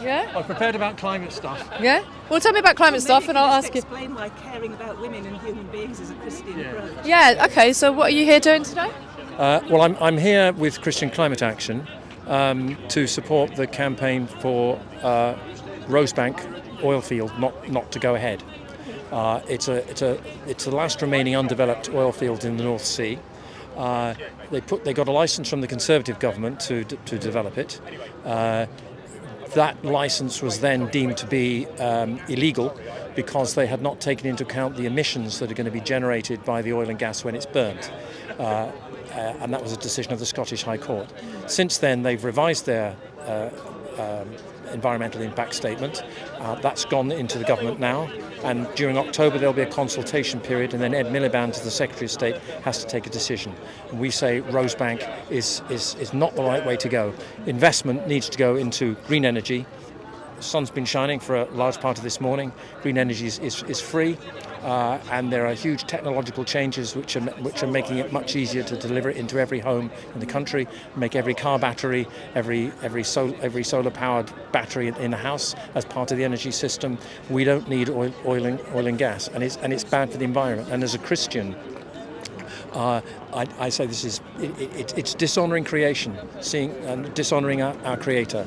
Yeah? I'm prepared about climate stuff. Yeah? Well, tell me about climate stuff and I'll ask you. Explain why caring about women and human beings is a Christian approach. Yeah, okay, so what are you here doing today? Well, I'm here with Christian Climate Action to support the campaign for Rosebank oil field not to go ahead. It's the last remaining undeveloped oil field in the North Sea. They got a license from the Conservative government to develop it. That license was then deemed to be illegal because they had not taken into account the emissions that are going to be generated by the oil and gas when it's burnt. And that was a decision of the Scottish High Court. Since then, they've revised their environmental impact statement. That's gone into the government now, and during October there'll be a consultation period, and then Ed Miliband, as the Secretary of State, has to take a decision. And we say Rosebank is not the right way to go. Investment needs to go into green energy. The sun's been shining for a large part of this morning. Green energy is free, and there are huge technological changes which are making it much easier to deliver it into every home in the country. Make every car battery, every solar powered battery in a house as part of the energy system. We don't need oil and gas, and it's bad for the environment. And as a Christian, I say it's dishonouring creation, dishonouring our Creator,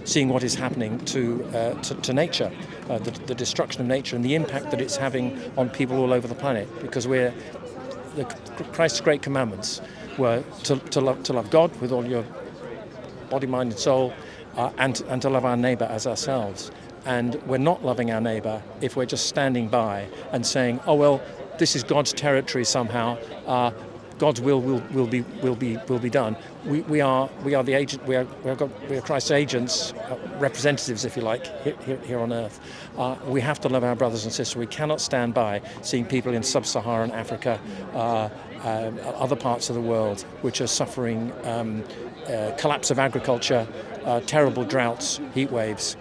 seeing what is happening to nature, the destruction of nature and the impact that it's having on people all over the planet. Because Christ's great commandments were to love God with all your body, mind, and soul, and to love our neighbour as ourselves. And we're not loving our neighbour if we're just standing by and saying, "Oh well, this is God's territory somehow. God's will be done." We are the agent. We are Christ's agents, representatives, if you like, here on earth. We have to love our brothers and sisters. We cannot stand by seeing people in sub-Saharan Africa, other parts of the world, which are suffering collapse of agriculture, terrible droughts, heat waves.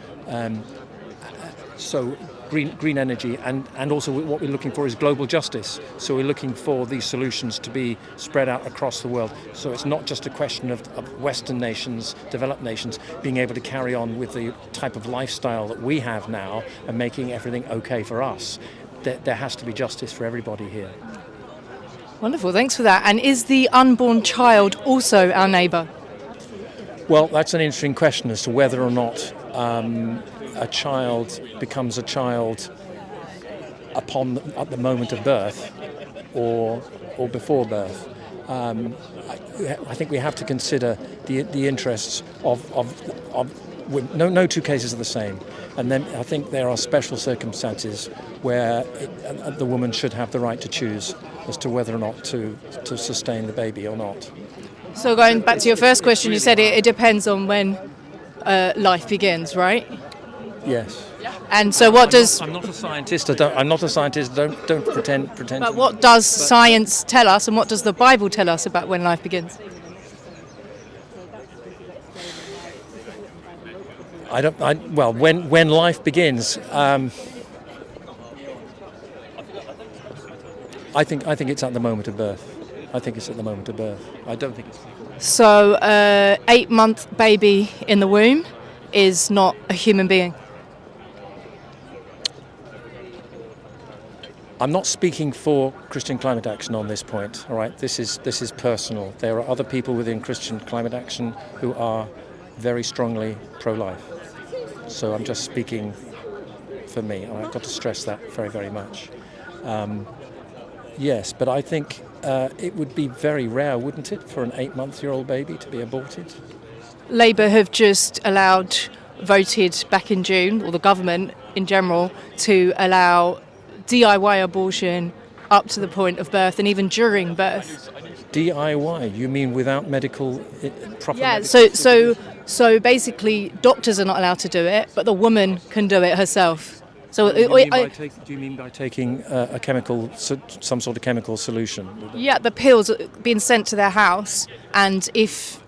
So green energy, and also what we're looking for is global justice. So we're looking for these solutions to be spread out across the world. So it's not just a question of Western nations, developed nations, being able to carry on with the type of lifestyle that we have now and making everything okay for us. There has to be justice for everybody here. Wonderful, thanks for that. And is the unborn child also our neighbour? Well, that's an interesting question as to whether or not a child becomes a child at the moment of birth or before birth. I think we have to consider the interests of no two cases are the same, and then I think there are special circumstances where the woman should have the right to choose as to whether or not to sustain the baby or not. So going back to your first question, you said it depends on when life begins, right? Yes. And so what does... I'm not a scientist. I'm not a scientist. Don't pretend. But what does science tell us, and what does the Bible tell us about when life begins? When life begins, I think it's at the moment of birth. I think it's at the moment of birth. I don't think it's... So 8-month baby in the womb is not a human being? I'm not speaking for Christian Climate Action on this point, all right? This is personal. There are other people within Christian Climate Action who are very strongly pro-life. So I'm just speaking for me. I've got to stress that very, very much. Yes, but I think it would be very rare, wouldn't it, for an 8-month-old baby to be aborted? Labour have just voted back in June, or the government in general, to allow DIY abortion up to the point of birth and even during birth. DIY? You mean without medical proper? Yeah. Medical so basically, doctors are not allowed to do it, but the woman can do it herself. So do you mean by taking a chemical, some sort of chemical solution? Yeah, the pills are being sent to their house, and if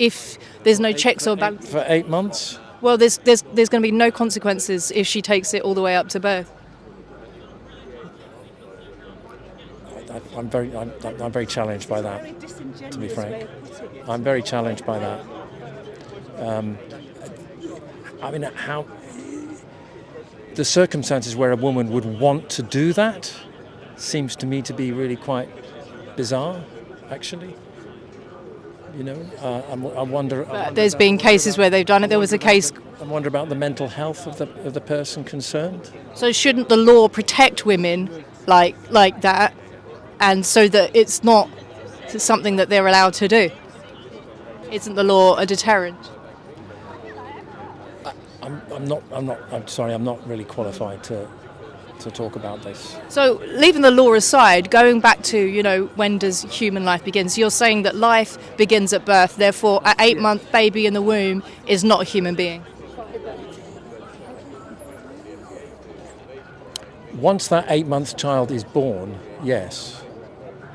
there's no checks or balances for 8 months. Well, there's going to be no consequences if she takes it all the way up to birth. I'm very challenged by that, to be frank. I'm very challenged by that. I mean, how the circumstances where a woman would want to do that seems to me to be really quite bizarre, actually. You know, I wonder. But there's been cases where they've done it. There was a case. I wonder about the mental health of the person concerned. So shouldn't the law protect women like that, and so that it's not something that they're allowed to do? Isn't the law a deterrent? I'm sorry. I'm not really qualified to talk about this. So leaving the law aside, going back to, you know, when does human life begin? So you're saying that life begins at birth, therefore an 8-month baby in the womb is not a human being. Once that 8-month child is born, yes.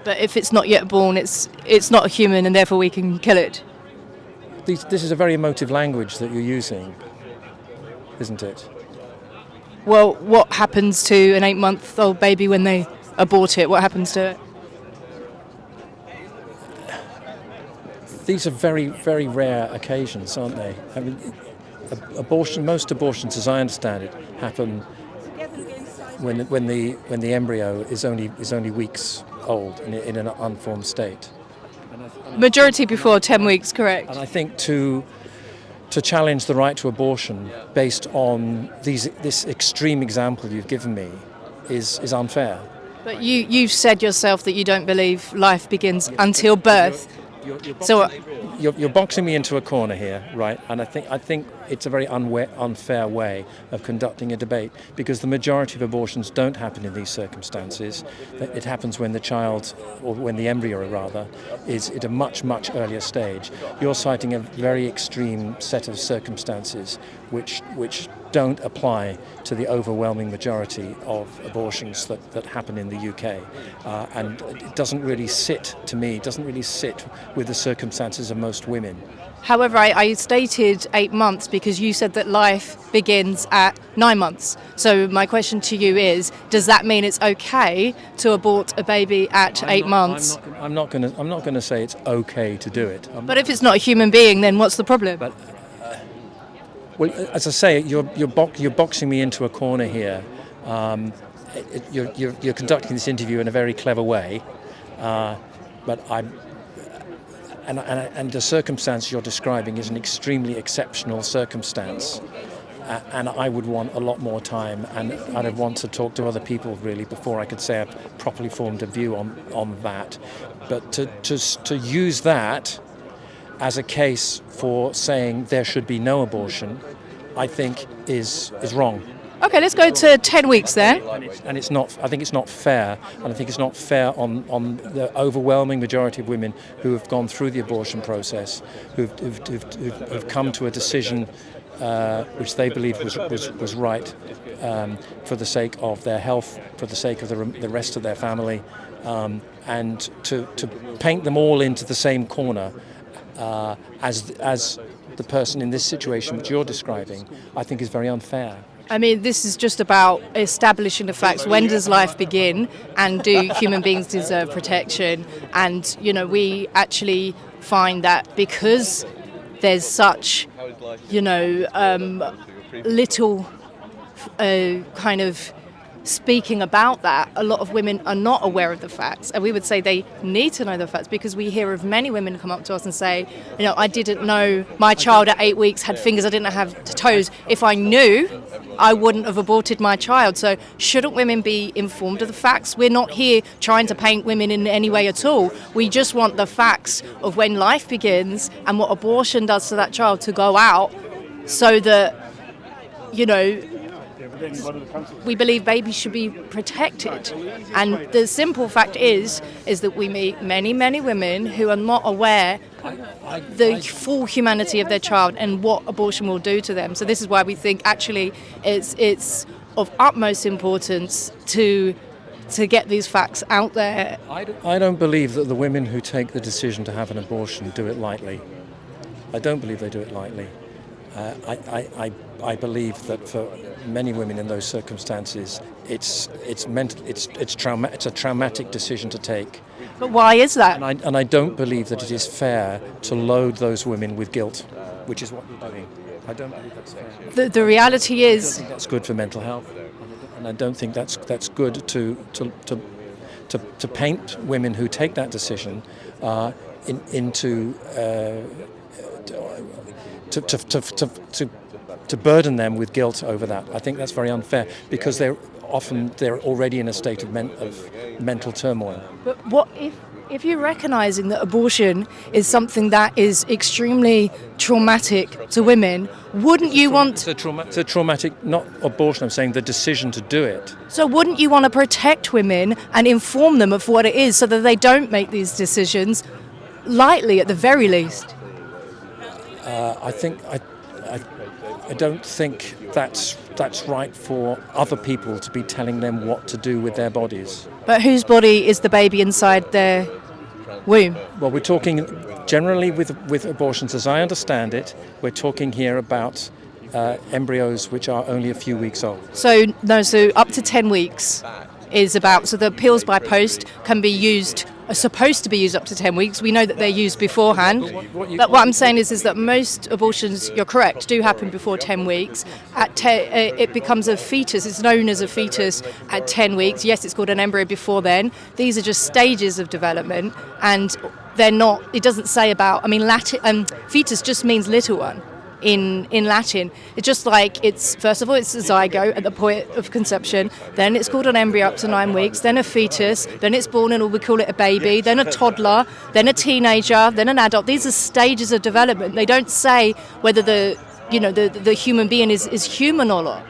But if it's not yet born, it's not a human and therefore we can kill it. This is a very emotive language that you're using, isn't it? Well, what happens to an 8-month-old baby when they abort it? What happens to it? These are very, very rare occasions, aren't they? I mean, most abortions, as I understand it, happen when the embryo is only weeks old in an unformed state. Majority before 10 weeks, correct? And I think to challenge the right to abortion based on this extreme example you've given me is unfair. But you've said yourself that you don't believe life begins until birth. You're boxing me into a corner here, right? And I think it's a very unfair way of conducting a debate, because the majority of abortions don't happen in these circumstances. It happens when the child, or when the embryo rather, is at a much, much earlier stage. You're citing a very extreme set of circumstances which don't apply to the overwhelming majority of abortions that happen in the UK. And it doesn't really sit with the circumstances of most women. However, I stated 8 months because you said that life begins at 9 months. So my question to you is, does that mean it's okay to abort a baby at 8 months? I'm not going to say it's okay to do it. But if it's not a human being, then what's the problem? But well, as I say, you're boxing me into a corner here. You're conducting this interview in a very clever way, but and the circumstance you're describing is an extremely exceptional circumstance, and I would want a lot more time, and I'd want to talk to other people really before I could say I've properly formed a view on that. But to use that as a case for saying there should be no abortion, I think is wrong. Okay, let's go to 10 weeks then. And it's not. I think it's not fair, and I think it's not fair on the overwhelming majority of women who have gone through the abortion process, who've come to a decision which they believe was right for the sake of their health, for the sake of the rest of their family, and to paint them all into the same corner as the person in this situation which you're describing, I think is very unfair. I mean, this is just about establishing the facts. When does life begin, and do human beings deserve protection? And, you know, we actually find that because there's such, you know, little kind of speaking about that, a lot of women are not aware of the facts, and we would say they need to know the facts, because we hear of many women come up to us and say, you know, I didn't know my child at 8 weeks had fingers, I didn't have toes. If I knew, I wouldn't have aborted my child. So shouldn't women be informed of the facts? We're not here trying to paint women in any way at all. We just want the facts of when life begins and what abortion does to that child to go out, so that, you know, we believe babies should be protected. And the simple fact is that we meet many, many women who are not aware the full humanity of their child and what abortion will do to them. So this is why we think actually it's of utmost importance to get these facts out there. I don't believe that the women who take the decision to have an abortion do it lightly. I don't believe they do it lightly. I believe that for many women in those circumstances, it's a traumatic decision to take. But why is that? And I don't believe that it is fair to load those women with guilt, which is what you're doing. I don't believe that's fair. The reality I don't is, think that's good for mental health, and I don't think that's good to paint women who take that decision into to burden them with guilt over that. I think that's very unfair because they're already in a state of mental turmoil. but what if you're recognising that abortion is something that is extremely traumatic to women, wouldn't you want... It's a traumatic, not abortion, I'm saying the decision to do it. So wouldn't you want to protect women and inform them of what it is so that they don't make these decisions lightly at the very least? I don't think that's right for other people to be telling them what to do with their bodies. But whose body is the baby inside their womb? Well, we're talking generally with abortions, as I understand it, we're talking here about embryos which are only a few weeks old. So up to 10 weeks is about, so the pills by post can be used, are supposed to be used up to 10 weeks. We know that they're used beforehand. But what I'm saying is that most abortions, you're correct, do happen before 10 weeks. It becomes a fetus, it's known as a fetus at 10 weeks. Yes, it's called an embryo before then. These are just stages of development, and they're not, it doesn't say about, I mean, Latin, fetus just means little one. In Latin, it's just like first of all it's a zygote at the point of conception, then it's called an embryo up to 9 weeks, then a fetus, then it's born and we call it a baby, then a toddler, then a teenager, then an adult. These are stages of development. They don't say whether the human being is human or not.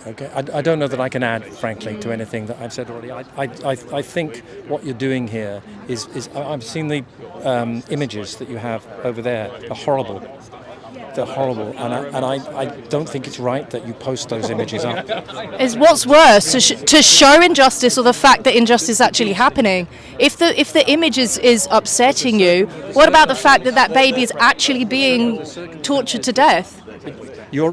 Okay. I don't know that I can add, frankly, to anything that I've said already. I think what you're doing here is I've seen the images that you have over there. They're horrible. They're horrible, and I don't think it's right that you post those images up. Is what's worse, to show injustice or the fact that injustice is actually happening? If the image is upsetting you, what about the fact that that baby is actually being tortured to death? You're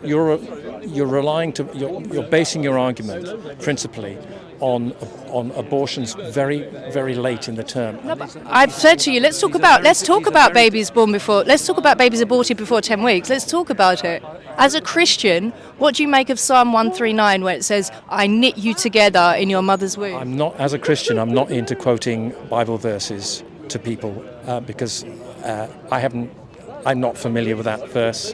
basing your argument principally on abortions very, very late in the term. No, but I've said to you, let's talk about babies aborted before 10 weeks. Let's talk about it. As a Christian, what do you make of Psalm 139 where it says, "I knit you together in your mother's womb"? As a Christian, I'm not into quoting Bible verses to people because I'm not familiar with that verse.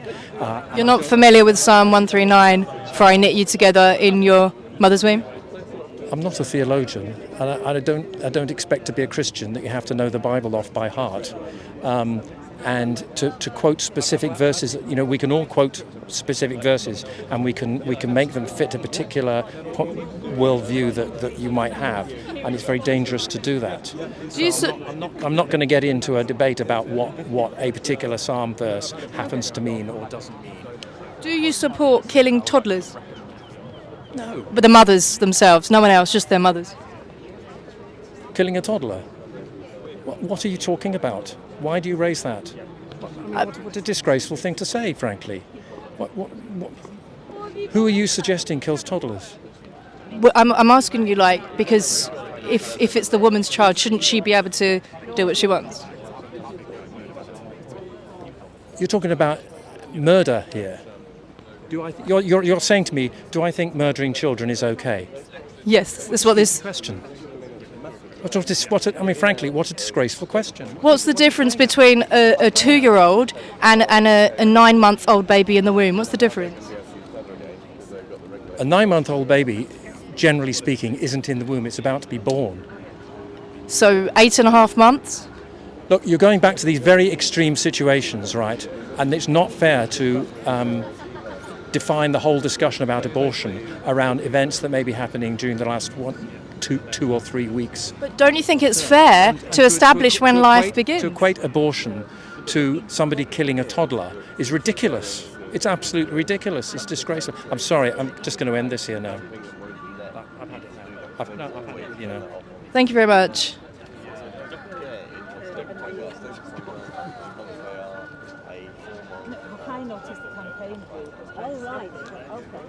You're not familiar with Psalm 139, "For I knit you together in your mother's womb"? I'm not a theologian, and I don't expect to be a Christian that you have to know the Bible off by heart. And to quote specific verses, we can all quote specific verses, and we can make them fit a particular worldview that you might have, and it's very dangerous to do that. I'm not going to get into a debate about what a particular psalm verse happens to mean or doesn't mean. Do you support killing toddlers? No. But the mothers themselves, no one else, just their mothers. Killing a toddler? What are you talking about? Why do you raise that? What a disgraceful thing to say, frankly. Who are you suggesting kills toddlers? Well, I'm asking you, because if it's the woman's child, shouldn't she be able to do what she wants? You're talking about murder here. You're saying to me, do I think murdering children is okay? Yes, that's what this... Question. Frankly, what a disgraceful question. What's the difference between a 2-year-old and a 9-month-old baby in the womb? What's the difference? A 9-month-old baby, generally speaking, isn't in the womb. It's about to be born. So 8.5 months? Look, you're going back to these very extreme situations, right? And it's not fair to define the whole discussion about abortion around events that may be happening during the last 2 or 3 weeks. But don't you think it's fair to establish when life begins? To equate abortion to somebody killing a toddler is ridiculous. It's absolutely ridiculous. It's disgraceful. I'm sorry, I'm just going to end this here now. I've had it now. Thank you very much.